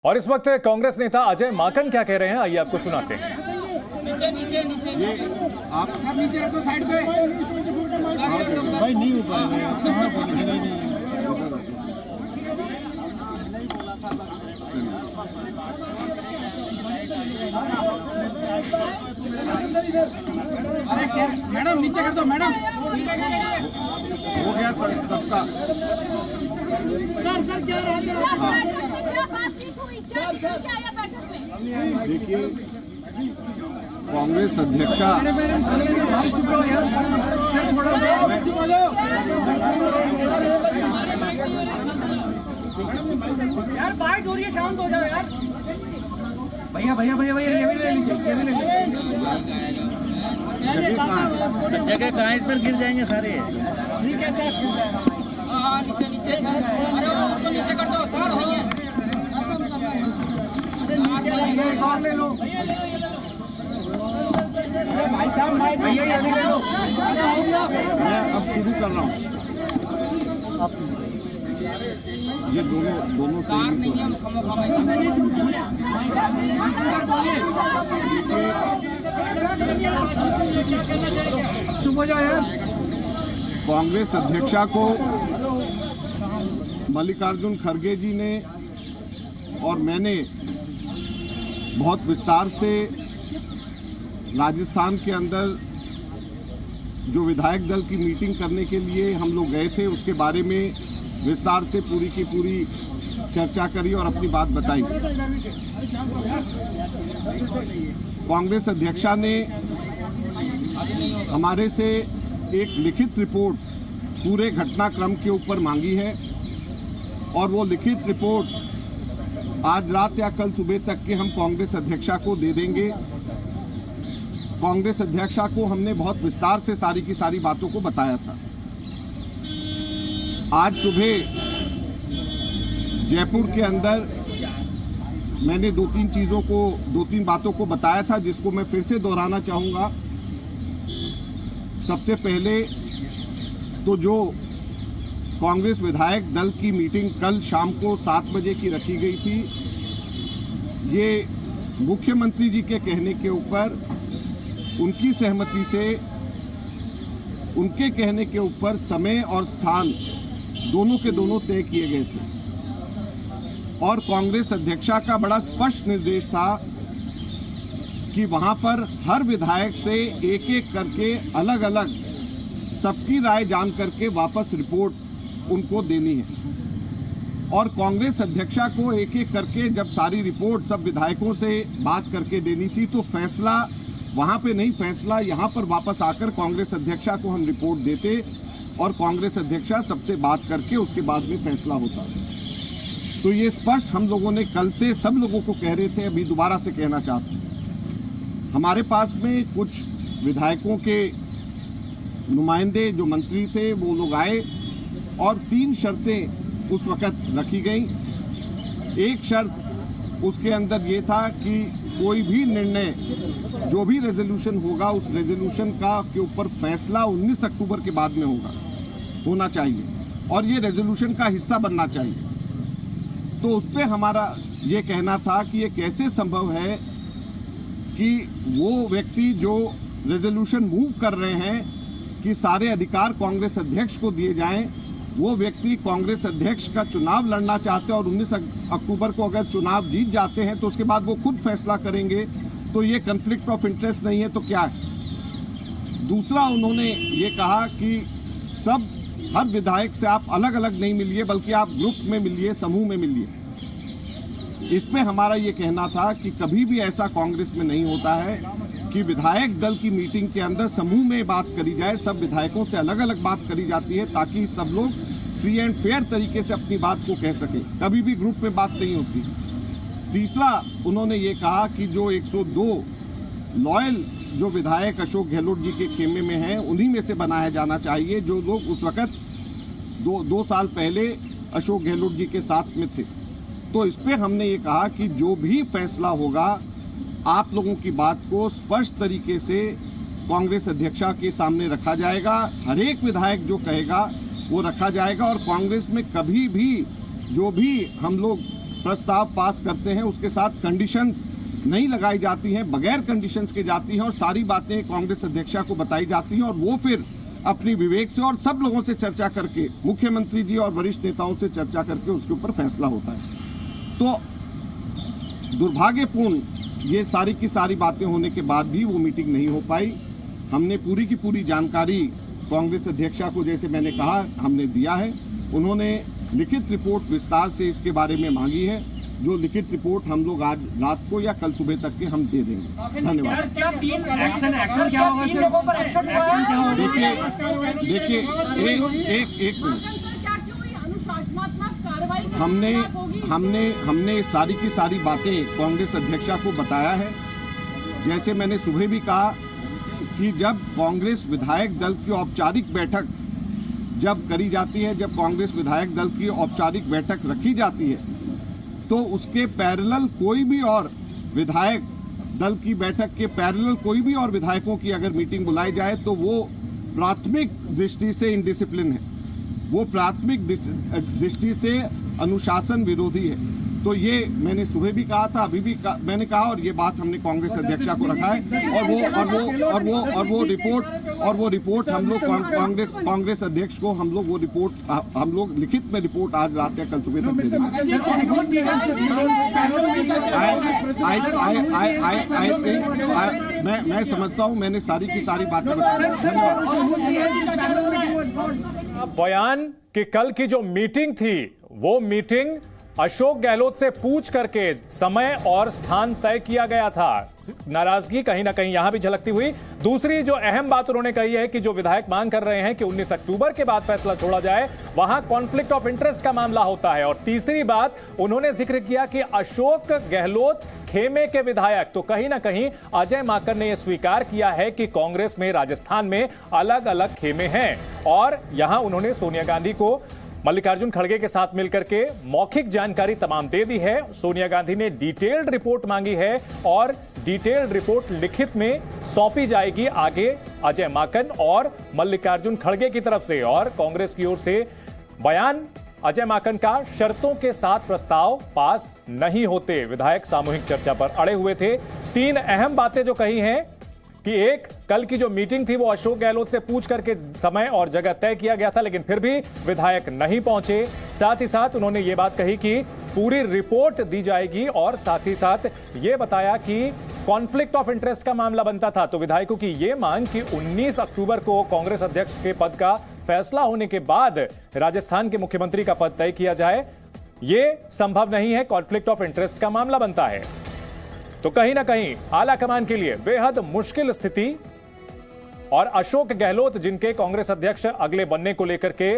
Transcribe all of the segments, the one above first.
और इस वक्त कांग्रेस नेता अजय माकन क्या कह रहे हैं, आइए आपको सुनाते हैं। नीचे ये आप नीचे रखो साइड पे भाई, नहीं हो पाएगा। अरे क्या मैडम, नीचे कर दो मैडम। हो गया सबका। सर क्या क्या बातचीत हुई, क्या आया बैठक में? देखिए, कांग्रेस अध्यक्षा यार बाइट हो रही है, शांत हो जाओ यार। भैया ये भी ले लीजिए, जगह कहाँ, इस पर गिर जाएंगे सारे। ठीक है सर। हाँ नीचे अरे उसको नीचे कर दो, ले लो भाई साहब, भैया ये भी ले लो। मैं अब शुरू कर रहा हूँ। आप ये दोनों से चुप हो जाओ यार। कांग्रेस अध्यक्षा को मल्लिकार्जुन खड़गे जी ने और मैंने बहुत विस्तार से राजस्थान के अंदर जो विधायक दल की मीटिंग करने के लिए हम लोग गए थे, उसके बारे में विस्तार से पूरी की पूरी चर्चा करी और अपनी बात बताई। कांग्रेस अध्यक्षा ने हमारे से एक लिखित रिपोर्ट पूरे घटनाक्रम के ऊपर मांगी है और वो लिखित रिपोर्ट आज रात या कल सुबह तक के हम कांग्रेस अध्यक्षा को दे देंगे। कांग्रेस अध्यक्षा को हमने बहुत विस्तार से सारी की सारी बातों को बताया था। आज सुबह जयपुर के अंदर मैंने दो तीन बातों को बताया था, जिसको मैं फिर से दोहराना चाहूँगा। सबसे पहले तो जो कांग्रेस विधायक दल की मीटिंग कल शाम को 7 बजे की रखी गई थी, ये मुख्यमंत्री जी के कहने के ऊपर, उनकी सहमति से, उनके कहने के ऊपर समय और स्थान दोनों के दोनों तय किए गए थे और कांग्रेस अध्यक्षा का बड़ा स्पष्ट निर्देश था कि वहां पर हर विधायक से एक एक करके अलग अलग सबकी राय जान करके वापस रिपोर्ट उनको देनी है। और कांग्रेस अध्यक्षा को एक एक करके जब सारी रिपोर्ट सब विधायकों से बात करके देनी थी, तो फैसला वहां पे नहीं, फैसला यहां पर वापस आकर कांग्रेस अध्यक्षा को हम रिपोर्ट देते और कांग्रेस अध्यक्षा सबसे बात करके उसके बाद में फैसला होता। तो ये स्पष्ट हम लोगों ने कल से सब लोगों को कह रहे थे, अभी दोबारा से कहना चाहते हैं। हमारे पास में कुछ विधायकों के नुमाइंदे जो मंत्री थे वो लोग आए और 3 शर्तें उस वक़्त रखी गई। एक शर्त उसके अंदर ये था कि कोई भी निर्णय, जो भी रेजोल्यूशन होगा, उस रेजोल्यूशन का के ऊपर फैसला 19 अक्टूबर के बाद में होना चाहिए और ये रेजोल्यूशन का हिस्सा बनना चाहिए। तो उस पर हमारा ये कहना था कि ये कैसे संभव है कि वो व्यक्ति जो रेजोल्यूशन मूव कर रहे हैं कि सारे अधिकार कांग्रेस अध्यक्ष को दिए जाएं, वो व्यक्ति कांग्रेस अध्यक्ष का चुनाव लड़ना चाहते हैं और 19 अक्टूबर को अगर चुनाव जीत जाते हैं तो उसके बाद वो खुद फैसला करेंगे, तो ये कन्फ्लिक्ट ऑफ इंटरेस्ट नहीं है तो क्या है। दूसरा, उन्होंने ये कहा कि हर विधायक से आप अलग अलग नहीं मिलिए, बल्कि आप ग्रुप में मिलिए, समूह में मिलिए। इस पे हमारा ये कहना था कि कभी भी ऐसा कांग्रेस में नहीं होता है कि विधायक दल की मीटिंग के अंदर समूह में बात करी जाए, सब विधायकों से अलग अलग बात करी जाती है ताकि सब लोग फ्री एंड फेयर तरीके से अपनी बात को कह सकें, कभी भी ग्रुप में बात नहीं होती। तीसरा, उन्होंने ये कहा कि जो 102 लॉयल जो विधायक अशोक गहलोत जी के खेमे में हैं, उन्हीं में से बनाया जाना चाहिए, जो लोग उस वक़्त 2 साल पहले अशोक गहलोत जी के साथ में थे। तो इस पर हमने ये कहा कि जो भी फैसला होगा, आप लोगों की बात को स्पष्ट तरीके से कांग्रेस अध्यक्षा के सामने रखा जाएगा। हर एक विधायक जो कहेगा वो रखा जाएगा और कांग्रेस में कभी भी जो भी हम लोग प्रस्ताव पास करते हैं उसके साथ कंडीशंस नहीं लगाई जाती हैं, बगैर कंडीशंस के जाती हैं और सारी बातें कांग्रेस अध्यक्षा को बताई जाती हैं और वो फिर अपनी विवेक से और सब लोगों से चर्चा करके, मुख्यमंत्री जी और वरिष्ठ नेताओं से चर्चा करके उसके ऊपर फैसला होता है। तो दुर्भाग्यपूर्ण ये सारी की सारी बातें होने के बाद भी वो मीटिंग नहीं हो पाई। हमने पूरी की पूरी जानकारी कांग्रेस अध्यक्षा को, जैसे मैंने कहा, हमने दिया है। उन्होंने लिखित रिपोर्ट विस्तार से इसके बारे में मांगी है, जो लिखित रिपोर्ट हम लोग आज रात को या कल सुबह तक के हम दे देंगे। धन्यवाद। देखिए एक मिनट, हमने सारी की सारी बातें कांग्रेस अध्यक्षा को बताया है। जैसे मैंने सुबह भी कहा कि जब कांग्रेस विधायक दल की औपचारिक बैठक जब करी जाती है, जब कांग्रेस विधायक दल की औपचारिक बैठक रखी जाती है, तो उसके पैरेलल कोई भी और विधायक दल की बैठक के पैरेलल कोई भी और विधायकों की अगर मीटिंग बुलाई जाए तो वो प्राथमिक दृष्टि से इनडिसिप्लिन है, वो प्राथमिक दृष्टि से अनुशासन विरोधी है। तो ये मैंने सुबह भी कहा था, अभी भी मैंने कहा, और ये बात हमने कांग्रेस अध्यक्षा को रखा है और वो रिपोर्ट हम लोग कांग्रेस अध्यक्ष को हम लोग लिखित में रिपोर्ट आज रात या कल सुबह तक दे देंगे। मैं समझता हूँ मैंने सारी की सारी बातें बयान कि कल की जो मीटिंग थी वो मीटिंग अशोक गहलोत से पूछ करके समय और स्थान तय किया गया था। नाराजगी कहीं ना कहीं यहां भी झलकती हुई। दूसरी जो अहम बात उन्होंने कही है कि जो विधायक मांग कर रहे हैं कि 19 अक्टूबर के बाद फैसला छोड़ा जाए, वहां कॉन्फ्लिक्ट ऑफ इंटरेस्ट का मामला होता है। और तीसरी बात उन्होंने जिक्र किया कि अशोक गहलोत खेमे के विधायक। तो कहीं ना कहीं अजय माकन ने यह स्वीकार किया है कि कांग्रेस में राजस्थान में अलग अलग खेमे हैं। और यहां उन्होंने सोनिया गांधी को मल्लिकार्जुन खड़गे के साथ मिलकर के मौखिक जानकारी तमाम दे दी है। सोनिया गांधी ने डिटेल्ड रिपोर्ट मांगी है और डिटेल्ड रिपोर्ट लिखित में सौंपी जाएगी आगे अजय माकन और मल्लिकार्जुन खड़गे की तरफ से। और कांग्रेस की ओर से बयान अजय माकन का शर्तों के साथ प्रस्ताव पास नहीं होते। विधायक सामूहिक चर्चा पर अड़े हुए थे। तीन अहम बातें जो कही हैं कि एक, कल की जो मीटिंग थी वो अशोक गहलोत से पूछ करके समय और जगह तय किया गया था, लेकिन फिर भी विधायक नहीं पहुंचे। साथ ही साथ उन्होंने ये बात कही कि पूरी रिपोर्ट दी जाएगी और साथ ही साथ ये बताया कि कॉन्फ्लिक्ट ऑफ इंटरेस्ट का मामला बनता था। तो विधायकों की ये मांग कि 19 अक्टूबर को कांग्रेस अध्यक्ष के पद का फैसला होने के बाद राजस्थान के मुख्यमंत्री का पद तय किया जाए, ये संभव नहीं है, कॉन्फ्लिक्ट ऑफ इंटरेस्ट का मामला बनता है। तो कहीं ना कहीं आला कमान के लिए बेहद मुश्किल स्थिति। और अशोक गहलोत, जिनके कांग्रेस अध्यक्ष अगले बनने को लेकर के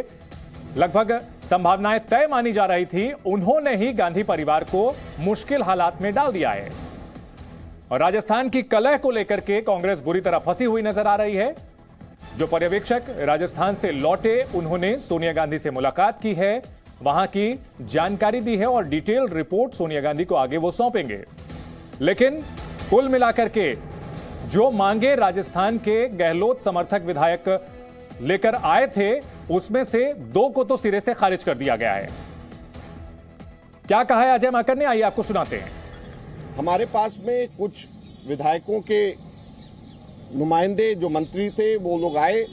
लगभग संभावनाएं तय मानी जा रही थी, उन्होंने ही गांधी परिवार को मुश्किल हालात में डाल दिया है। और राजस्थान की कलह को लेकर के कांग्रेस बुरी तरह फंसी हुई नजर आ रही है। जो पर्यवेक्षक राजस्थान से लौटे, उन्होंने सोनिया गांधी से मुलाकात की है, वहां की जानकारी दी है और डिटेल्ड रिपोर्ट सोनिया गांधी को आगे वो सौंपेंगे। लेकिन कुल मिलाकर के जो मांगे राजस्थान के गहलोत समर्थक विधायक लेकर आए थे, उसमें से 2 को तो सिरे से खारिज कर दिया गया है। क्या कहा है अजय माकन ने, आइए आपको सुनाते हैं। हमारे पास में कुछ विधायकों के नुमाइंदे जो मंत्री थे वो लोग आए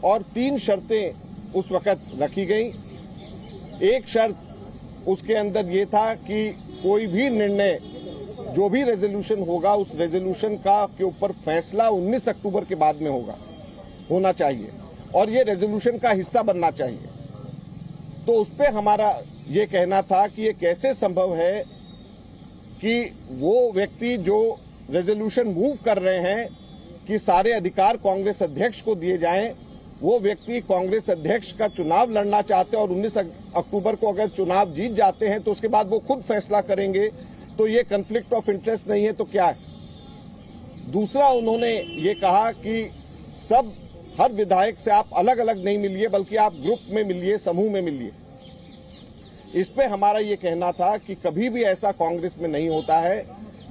और 3 शर्तें उस वक्त रखी गई। एक शर्त उसके अंदर ये था कि कोई भी निर्णय, जो भी रेजोल्यूशन होगा, उस रेजोल्यूशन का के ऊपर फैसला 19 अक्टूबर के बाद में होना चाहिए और ये रेजोल्यूशन का हिस्सा बनना चाहिए। तो उस पे हमारा ये कहना था कि ये कैसे संभव है कि वो व्यक्ति जो रेजोल्यूशन मूव कर रहे हैं कि सारे अधिकार कांग्रेस अध्यक्ष को दिए जाएं, वो व्यक्ति कांग्रेस अध्यक्ष का चुनाव लड़ना चाहते हैं और 19 अक्टूबर को अगर चुनाव जीत जाते हैं तो उसके बाद वो खुद फैसला करेंगे। तो ये कॉन्फ्लिक्ट ऑफ इंटरेस्ट नहीं है तो क्या है? दूसरा, उन्होंने ये कहा कि हर विधायक से आप अलग अलग नहीं मिलिए, बल्कि आप ग्रुप में मिलिए, समूह में मिलिए। इस पे हमारा ये कहना था कि कभी भी ऐसा कांग्रेस में नहीं होता है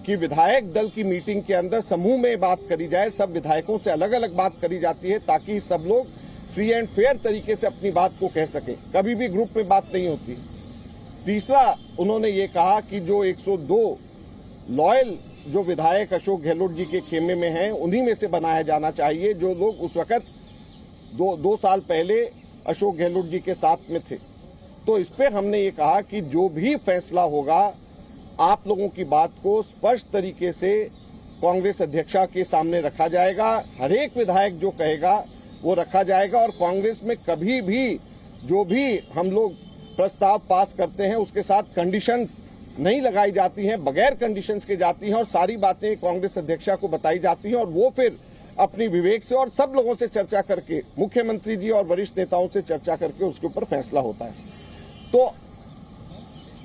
कि विधायक दल की मीटिंग के अंदर समूह में बात करी जाए, सब विधायकों से अलग अलग बात करी जाती है ताकि सब लोग फ्री एंड फेयर तरीके से अपनी बात को कह सकें। कभी भी ग्रुप में बात नहीं होती। तीसरा उन्होंने ये कहा कि जो 102 लॉयल जो विधायक अशोक गहलोत जी के खेमे में हैं उन्हीं में से बनाया जाना चाहिए, जो लोग उस वक्त दो साल पहले अशोक गहलोत जी के साथ में थे। तो इस पे हमने ये कहा कि जो भी फैसला होगा आप लोगों की बात को स्पष्ट तरीके से कांग्रेस अध्यक्षा के सामने रखा जाएगा। हर एक विधायक जो कहेगा वो रखा जाएगा और कांग्रेस में कभी भी जो भी हम लोग प्रस्ताव पास करते हैं उसके साथ कंडीशंस नहीं लगाई जाती हैं, बगैर कंडीशंस के जाती हैं और सारी बातें कांग्रेस अध्यक्षा को बताई जाती हैं और वो फिर अपनी विवेक से और सब लोगों से चर्चा करके, मुख्यमंत्री जी और वरिष्ठ नेताओं से चर्चा करके उसके ऊपर फैसला होता है। तो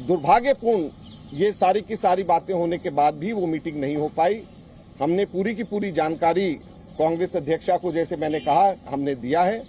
दुर्भाग्यपूर्ण ये सारी की सारी बातें होने के बाद भी वो मीटिंग नहीं हो पाई। हमने पूरी की पूरी जानकारी कांग्रेस अध्यक्षा को, जैसे मैंने कहा, हमने दिया है।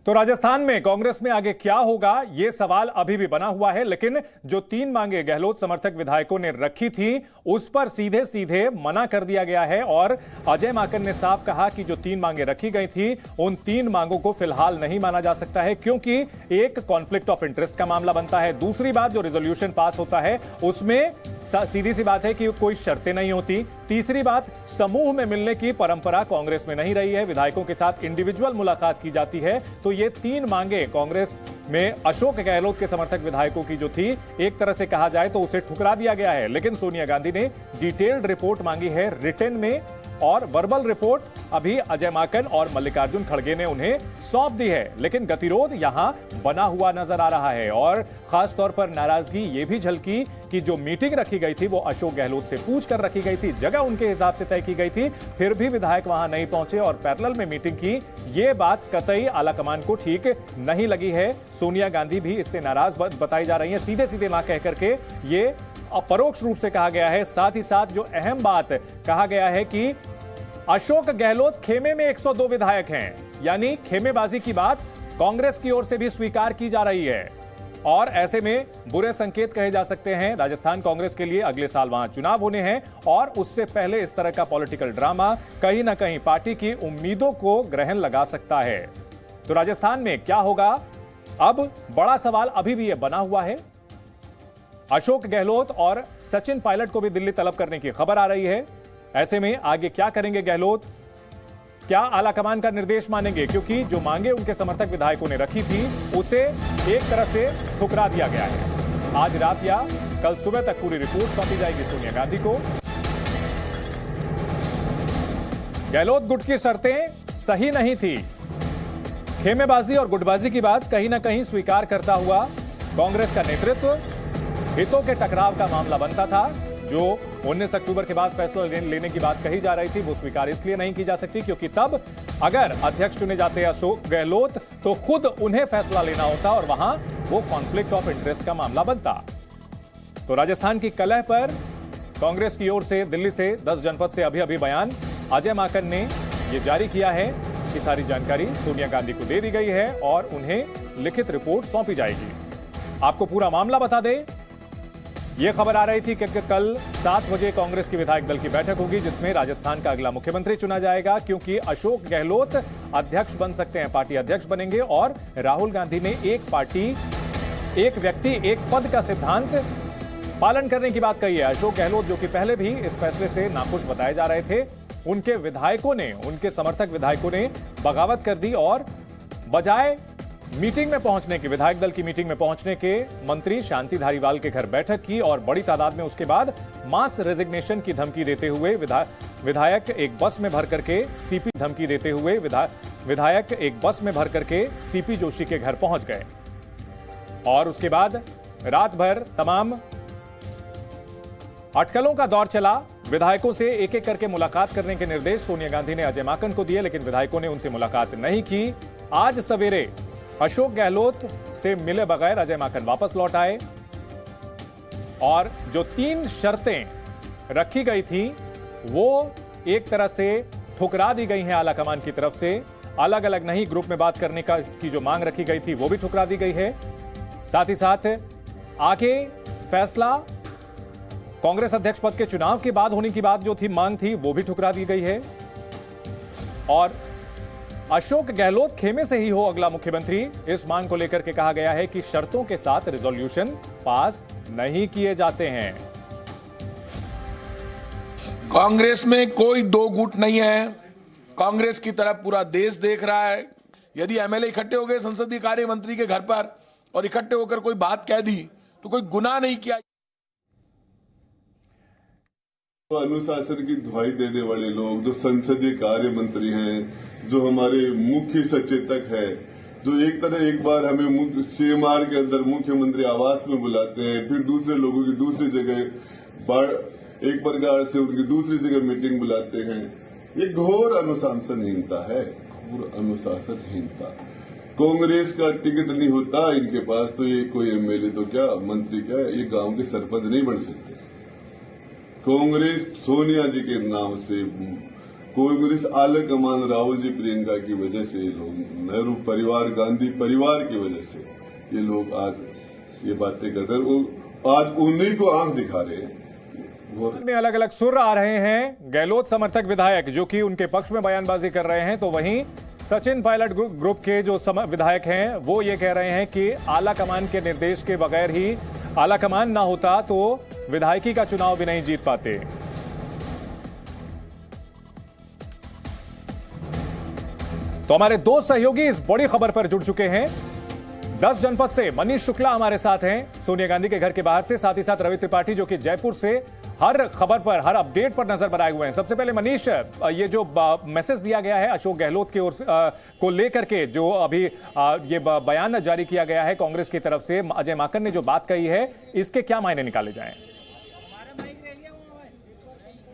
तो राजस्थान में कांग्रेस में आगे क्या होगा, यह सवाल अभी भी बना हुआ है, लेकिन जो 3 मांगे गहलोत समर्थक विधायकों ने रखी थी उस पर सीधे सीधे मना कर दिया गया है और अजय माकन ने साफ कहा कि जो 3 मांगे रखी गई थी उन 3 मांगों को फिलहाल नहीं माना जा सकता है, क्योंकि एक कॉन्फ्लिक्ट ऑफ इंटरेस्ट का मामला बनता है। दूसरी बात, जो रेजोल्यूशन पास होता है उसमें सीधी सी बात है कि कोई शर्तें नहीं होती। तीसरी बात, समूह में मिलने की परंपरा कांग्रेस में नहीं रही है, विधायकों के साथ इंडिविजुअल मुलाकात की जाती है। तो ये 3 मांगे कांग्रेस में अशोक गहलोत के समर्थक विधायकों की जो थी, एक तरह से कहा जाए तो उसे ठुकरा दिया गया है। लेकिन सोनिया गांधी ने डिटेल्ड रिपोर्ट मांगी है रिटन में और वर्बल रिपोर्ट अभी अजय माकन और मल्लिकार्जुन खड़गे ने उन्हें सौंप दी है। लेकिन गतिरोध यहां बना हुआ नजर आ रहा है और खासतौर पर नाराजगी यह भी झलकी कि जो मीटिंग रखी गई थी वो अशोक गहलोत से पूछ कर रखी गई थी, जगह उनके हिसाब से तय की गई थी, फिर भी विधायक वहां नहीं पहुंचे और पैरेलल में मीटिंग की। ये बात कतई आलाकमान को ठीक नहीं लगी है। सोनिया गांधी भी इससे नाराज बताई जा रही है। सीधे सीधे ना कह करके ये अपरोक्ष रूप से कहा गया है। साथ ही साथ जो अहम बात कहा गया है कि अशोक गहलोत खेमे में 102 विधायक हैं, यानी खेमेबाजी की बात कांग्रेस की ओर से भी स्वीकार की जा रही है और ऐसे में बुरे संकेत कहे जा सकते हैं राजस्थान कांग्रेस के लिए। अगले साल वहां चुनाव होने हैं और उससे पहले इस तरह का पॉलिटिकल ड्रामा कहीं ना कहीं पार्टी की उम्मीदों को ग्रहण लगा सकता है। तो राजस्थान में क्या होगा, अब बड़ा सवाल अभी भी यह बना हुआ है। अशोक गहलोत और सचिन पायलट को भी दिल्ली तलब करने की खबर आ रही है। ऐसे में आगे क्या करेंगे गहलोत, क्या आलाकमान का निर्देश मानेंगे, क्योंकि जो मांगे उनके समर्थक विधायकों ने रखी थी उसे एक तरह से ठुकरा दिया गया है। आज रात या कल सुबह तक पूरी रिपोर्ट सौंपी जाएगी सोनिया गांधी को। गहलोत गुट की शर्तें सही नहीं थी, खेमेबाजी और गुटबाजी की बात कहीं ना कहीं स्वीकार करता हुआ कांग्रेस का नेतृत्व हितों के टकराव का मामला बनता था। जो 19 अक्टूबर के बाद फैसला लेने की बात कही जा रही थी वो स्वीकार इसलिए नहीं की जा सकती क्योंकि तब अगर अध्यक्ष चुने जाते अशोक गहलोत तो खुद उन्हें फैसला लेना होता और वहां वो कॉन्फ्लिक्ट ऑफ इंटरेस्ट का मामला बनता। तो राजस्थान की कलह पर कांग्रेस की ओर से दिल्ली से 10 जनपद से अभी बयान अजय माकन ने ये जारी किया है कि सारी जानकारी सोनिया गांधी को दे दी गई है और उन्हें लिखित रिपोर्ट सौंपी जाएगी। आपको पूरा मामला बता दें, यह खबर आ रही थी कि कल 7 बजे कांग्रेस की विधायक दल की बैठक होगी जिसमें राजस्थान का अगला मुख्यमंत्री चुना जाएगा, क्योंकि अशोक गहलोत अध्यक्ष बन सकते हैं, पार्टी अध्यक्ष बनेंगे और राहुल गांधी ने एक पार्टी एक व्यक्ति एक पद का सिद्धांत पालन करने की बात कही है। अशोक गहलोत जो कि पहले भी इस फैसले से नाखुश बताए जा रहे थे, उनके विधायकों ने, उनके समर्थक विधायकों ने बगावत कर दी और बजाय मीटिंग में पहुंचने के, विधायक दल की मीटिंग में पहुंचने के मंत्री शांति धारीवाल के घर बैठक की और बड़ी तादाद में उसके बाद मास रेजिग्नेशन की धमकी देते हुए विधायक एक बस में भर करके सीपी धमकी देते हुए विधायक एक बस में भर करके सीपी जोशी के घर पहुंच गए और उसके बाद रात भर तमाम अटकलों का दौर चला। विधायकों से एक एक करके मुलाकात करने के निर्देश सोनिया गांधी ने अजय माकन को दिए, लेकिन विधायकों ने उनसे मुलाकात नहीं की। आज सवेरे अशोक गहलोत से मिले बगैर अजय माकन वापस लौट आए और जो 3 शर्तें रखी गई थी वो एक तरह से ठुकरा दी गई हैं आलाकमान की तरफ से। अलग अलग नहीं, ग्रुप में बात करने की जो मांग रखी गई थी वो भी ठुकरा दी गई है। साथ ही साथ आगे फैसला कांग्रेस अध्यक्ष पद के चुनाव के बाद होने की बात जो थी, मांग थी, वो भी ठुकरा दी गई है। और अशोक गहलोत खेमे से ही हो अगला मुख्यमंत्री। इस मांग को लेकर के कहा गया है कि शर्तों के साथ रिजोल्यूशन पास नहीं किए जाते हैं। कांग्रेस में कोई दो गुट नहीं है। कांग्रेस की तरफ पूरा देश देख रहा है। यदि एमएलए इकट्ठे हो गए संसदीय कार्य मंत्री के घर पर और इकट्ठे होकर कोई बात कह दी तो कोई गुनाह नहीं किया। तो अनुशासन की दुहाई देने वाले लोग जो संसदीय कार्य मंत्री हैं, जो हमारे मुख्य सचेतक है, जो एक बार हमें सीएमआर के अंदर मुख्यमंत्री आवास में बुलाते हैं, फिर दूसरे लोगों की दूसरी जगह एक प्रकार से उनकी दूसरी जगह मीटिंग बुलाते हैं, ये घोर अनुशासनहीनता है, घोर अनुशासनहीनता। कांग्रेस का टिकट नहीं होता इनके पास तो ये कोई एमएलए तो क्या, मंत्री क्या, ये गांव के सरपंच नहीं बन सकते। कांग्रेस सोनिया जी के नाम से, कांग्रेस आला कमान राहुल जी प्रियंका की वजह से, लोग नेहरू परिवार, गांधी परिवार की वजह से ये लोग आज ये बातें कर रहे हैं, आज उन्हीं को आंख दिखा रहे हैं। में अलग अलग सुर आ रहे हैं। गहलोत समर्थक विधायक जो कि उनके पक्ष में बयानबाजी कर रहे हैं, तो वहीं सचिन पायलट ग्रुप के जो विधायक हैं वो ये कह रहे हैं कि आला कमान के निर्देश के बगैर ही, आला कमान ना होता तो विधायकी का चुनाव भी नहीं जीत पाते। तो हमारे दो सहयोगी इस बड़ी खबर पर जुड़ चुके हैं। 10 जनपद से मनीष शुक्ला हमारे साथ हैं, सोनिया गांधी के घर के बाहर से, साथ ही साथ रवि त्रिपाठी जो कि जयपुर से हर खबर पर, हर अपडेट पर नजर बनाए हुए हैं। सबसे पहले मनीष, ये जो मैसेज दिया गया है अशोक गहलोत की ओर को लेकर के, जो अभी ये बयान जारी किया गया है कांग्रेस की तरफ से, अजय माकन ने जो बात कही है, इसके क्या मायने निकाले जाएं?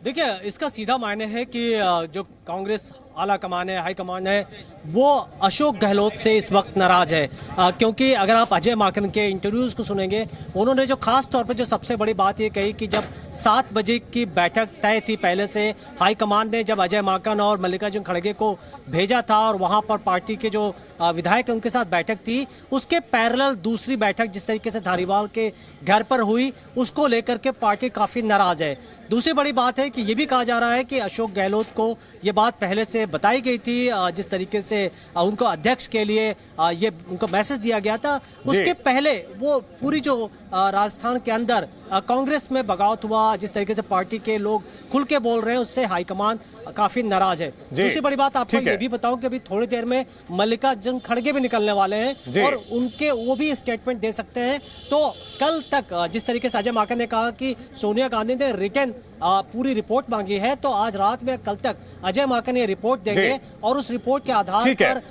देखिए, इसका सीधा मायने है कि जो कांग्रेस आला कमान है, हाई कमान है, वो अशोक गहलोत से इस वक्त नाराज है, क्योंकि अगर आप अजय माकन के इंटरव्यूज़ को सुनेंगे, उन्होंने जो खास तौर पे जो सबसे बड़ी बात ये कही कि जब 7 बजे की बैठक तय थी पहले से, हाई कमान ने जब अजय माकन और मल्लिकार्जुन खड़गे को भेजा था और वहाँ पर पार्टी के जो विधायक हैं उनके साथ बैठक थी, उसके पैरेलल दूसरी बैठक जिस तरीके से धारीवाल के घर पर हुई, उसको लेकर के पार्टी काफ़ी नाराज है। दूसरी बड़ी बात है कि ये भी कहा जा रहा है कि अशोक गहलोत को ये बात पहले से बताई गई थी, जिस तरीके से उनको अध्यक्ष के लिए ये उनको मैसेज दिया गया था, उसके पहले वो पूरी जो राजस्थान के अंदर कांग्रेस में बगावत हुआ, जिस तरीके से पार्टी के लोग खुल के बोल रहे हैं, उससे हाईकमान काफी नाराज है। दूसरी बड़ी बात आपको ये भी बताऊं कि अभी थोड़ी देर में मल्लिकार्जुन खड़गे भी निकलने वाले हैं और उनके वो भी स्टेटमेंट दे सकते हैं। तो कल तक जिस तरीके से अजय माकन ने कहा कि सोनिया गांधी ने रिटर्न पूरी रिपोर्ट मांगी है, तो आज रात में कल तक अजय माकन ये रिपोर्ट देंगे और उस रिपोर्ट के आधार पर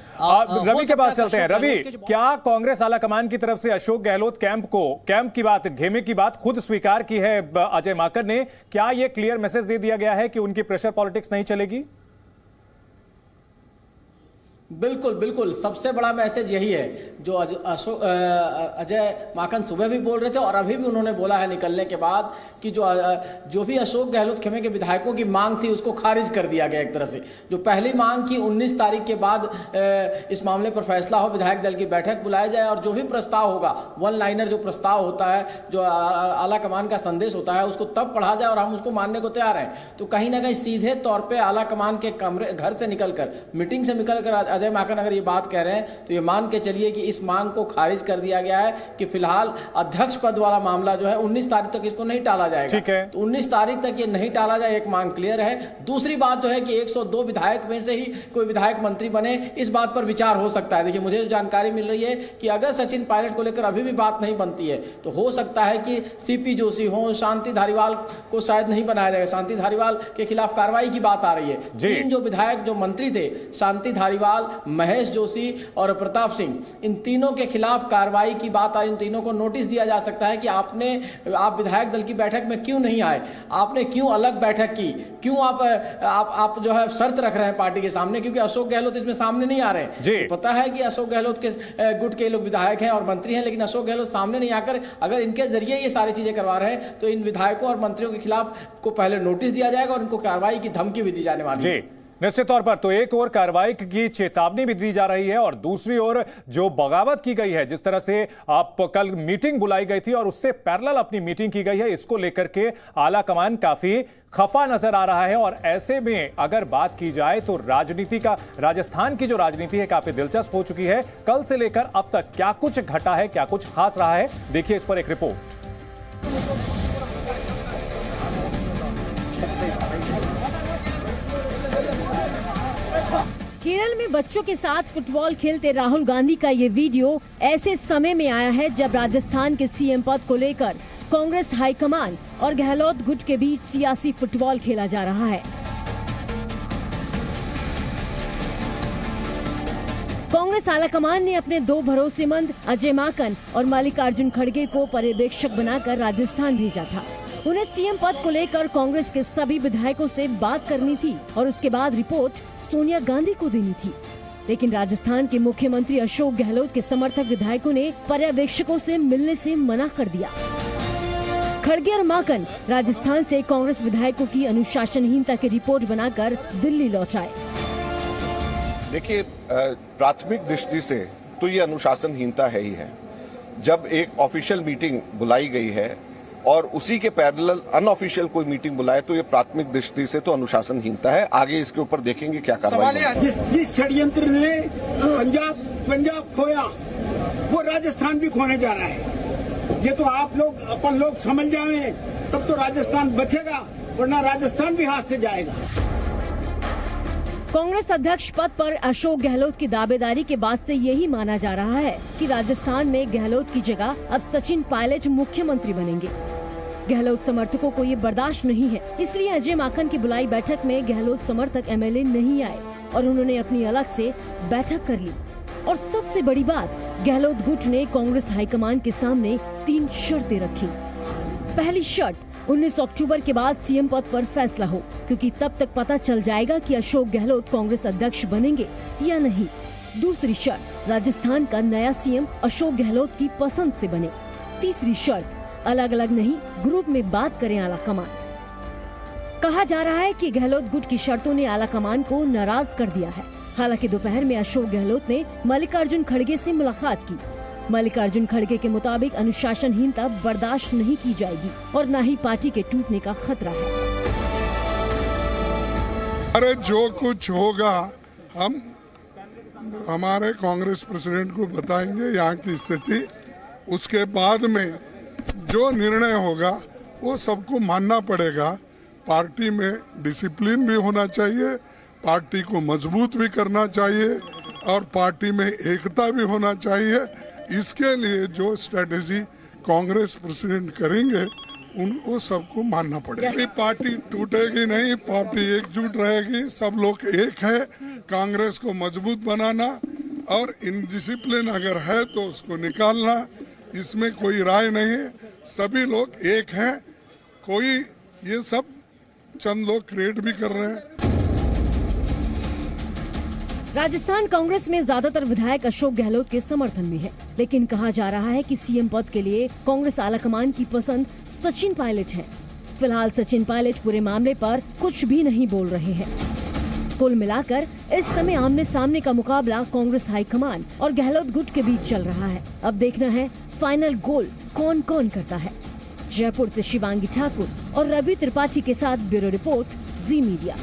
रवि के पास चलते हैं। रवि, क्या कांग्रेस आला कमान की तरफ से अशोक गहलोत कैंप की बात, घेमे की बात खुद स्वीकार की है अजय माकन ने? क्या यह क्लियर मैसेज दे दिया गया है कि उनकी प्रेशर पॉलिटिक्स नहीं चलेगी? बिल्कुल बिल्कुल, सबसे बड़ा मैसेज यही है जो अजय माकन सुबह भी बोल रहे थे और अभी भी उन्होंने बोला है निकलने के बाद कि जो भी अशोक गहलोत खेमे के विधायकों की मांग थी उसको खारिज कर दिया गया एक तरह से। जो पहली मांग की 19 तारीख के बाद इस मामले पर फैसला हो, विधायक दल की बैठक बुलाई जाए और जो भी प्रस्ताव होगा, वन लाइनर जो प्रस्ताव होता है, जो आला कमान का संदेश होता है, उसको तब पढ़ा जाए और हम उसको मानने को तैयार हैं। तो कहीं ना कहीं सीधे तौर पर आला कमान के घर से निकलकर, मीटिंग से निकलकर अजय माकन अगर ये बात कह रहे हैं तो ये मान के चलिए कि इस मांग को खारिज कर दिया गया है कि फिलहाल अध्यक्ष पद वाला मामला जो है 19 तारीख तक इसको नहीं टाला जाएगा। ठीक है, तो 19 तारीख तक ये नहीं टाला जाए, एक मांग क्लियर है। दूसरी बात जो है कि 102 विधायक में से ही कोई विधायक मंत्री बने, इस बात पर विचार हो सकता है। देखिए, मुझे जानकारी मिल रही है कि अगर सचिन पायलट को लेकर अभी भी बात नहीं बनती है तो हो सकता है कि सीपी जोशी हो, शांति धारीवाल को शायद नहीं बनाया जाएगा। शांति धारीवाल के खिलाफ कार्रवाई की बात आ रही है। 3 जो विधायक जो मंत्री थे, शांति धारीवाल, महेश जोशी और प्रताप सिंह, इन तीनों के खिलाफ कार्रवाई की बात आ रही। इन तीनों को नोटिस दिया जा सकता है कि आप विधायक दल की बैठक में क्यों नहीं आए, आपने क्यों अलग बैठक की, क्यों आप जो है शर्त रख रहे हैं पार्टी के सामने, क्योंकि अशोक गहलोत इसमें सामने नहीं आ रहे हैं। तो पता है कि अशोक गहलोत के गुट के लोग विधायक हैं और मंत्री हैं, लेकिन अशोक गहलोत सामने नहीं आकर अगर इनके जरिए ये सारी चीजें करवा रहे हैं तो इन विधायकों और मंत्रियों के खिलाफ को पहले नोटिस दिया जाएगा और इनको कार्रवाई की धमकी भी दी जाने वाली है। निश्चित तौर पर तो एक ओर कार्रवाई की चेतावनी भी दी जा रही है और दूसरी ओर जो बगावत की गई है, जिस तरह से आप कल मीटिंग बुलाई गई थी और उससे पैरेलल अपनी मीटिंग की गई है, इसको लेकर के आला कमान काफी खफा नजर आ रहा है। और ऐसे में अगर बात की जाए तो राजस्थान की जो राजनीति है काफी दिलचस्प हो चुकी है। कल से लेकर अब तक क्या कुछ घटा है, क्या कुछ खास रहा है, देखिए इस पर एक रिपोर्ट। केरल में बच्चों के साथ फुटबॉल खेलते राहुल गांधी का ये वीडियो ऐसे समय में आया है जब राजस्थान के सीएम पद को लेकर कांग्रेस हाईकमान और गहलोत गुट के बीच सियासी फुटबॉल खेला जा रहा है। कांग्रेस आलाकमान ने अपने दो भरोसेमंद अजय माकन और मल्लिकार्जुन खड़गे को पर्यवेक्षक बनाकर राजस्थान भेजा था। उन्हें सीएम पद को लेकर कांग्रेस के सभी विधायकों से बात करनी थी और उसके बाद रिपोर्ट सोनिया गांधी को देनी थी। लेकिन राजस्थान के मुख्यमंत्री अशोक गहलोत के समर्थक विधायकों ने पर्यवेक्षकों से मिलने से मना कर दिया। खड़गे और माकन राजस्थान से कांग्रेस विधायकों की अनुशासनहीनता की रिपोर्ट बनाकर दिल्ली लौट आए। देखिए, प्राथमिक दृष्टि से तो ये अनुशासनहीनता है ही है। जब एक ऑफिशियल मीटिंग बुलाई गई है और उसी के पैरेलल अनऑफिशियल कोई मीटिंग बुलाए तो ये प्राथमिक दृष्टि से तो अनुशासनहीनता है। आगे इसके ऊपर देखेंगे क्या कार्रवाई। जिस षड्यंत्र ने पंजाब खोया वो राजस्थान भी खोने जा रहा है। ये तो आप लोग अपन लोग समझ जाए तब तो राजस्थान बचेगा, वरना राजस्थान भी हाथ से जाएगा। कांग्रेस अध्यक्ष पद पर अशोक गहलोत की दावेदारी के बाद से यही माना जा रहा है कि राजस्थान में गहलोत की जगह अब सचिन पायलट मुख्यमंत्री बनेंगे। गहलोत समर्थकों को ये बर्दाश्त नहीं है, इसलिए अजय माकन की बुलाई बैठक में गहलोत समर्थक एमएलए नहीं आए और उन्होंने अपनी अलग से बैठक कर ली। और सबसे बड़ी बात, गहलोत गुट ने कांग्रेस हाईकमान के सामने 3 शर्तें रखी। पहली शर्त, 19 अक्टूबर के बाद सीएम पद पर फैसला हो, क्योंकि तब तक पता चल जाएगा कि अशोक गहलोत कांग्रेस अध्यक्ष बनेंगे या नहीं। दूसरी शर्त, राजस्थान का नया सीएम अशोक गहलोत की पसंद से बने। तीसरी शर्त, अलग अलग नहीं ग्रुप में बात करें आलाकमान। कहा जा रहा है कि गहलोत गुट की शर्तों ने आलाकमान को नाराज कर दिया है। हालांकि दोपहर में अशोक गहलोत ने मल्लिकार्जुन खड़गे से मुलाकात की। मल्लिकार्जुन खड़गे के मुताबिक अनुशासनहीनता बर्दाश्त नहीं की जाएगी और न ही पार्टी के टूटने का खतरा है। अरे जो कुछ होगा हम हमारे कांग्रेस प्रेसिडेंट को बताएंगे यहाँ की स्थिति, उसके बाद में जो निर्णय होगा वो सबको मानना पड़ेगा। पार्टी में डिसिप्लिन भी होना चाहिए, पार्टी को मजबूत भी करना चाहिए और पार्टी में एकता भी होना चाहिए। इसके लिए जो स्ट्रेटेजी कांग्रेस प्रेसिडेंट करेंगे उनको सबको मानना पड़ेगा। पार्टी टूटेगी नहीं, पार्टी एकजुट रहेगी, सब लोग एक है। कांग्रेस को मजबूत बनाना और इनडिसिप्लिन अगर है तो उसको निकालना, इसमें कोई राय नहीं है। सभी लोग एक हैं, कोई ये सब चंद लोग क्रिएट भी कर रहे हैं। राजस्थान कांग्रेस में ज्यादातर विधायक अशोक गहलोत के समर्थन में है, लेकिन कहा जा रहा है कि सीएम पद के लिए कांग्रेस आलाकमान की पसंद सचिन पायलट है। फिलहाल सचिन पायलट पूरे मामले पर कुछ भी नहीं बोल रहे हैं। कुल मिलाकर इस समय आमने सामने का मुकाबला कांग्रेस हाईकमान और गहलोत गुट के बीच चल रहा है। अब देखना है फाइनल गोल कौन कौन करता है। जयपुर से शिवांगी ठाकुर और रवि त्रिपाठी के साथ ब्यूरो रिपोर्ट, जी मीडिया।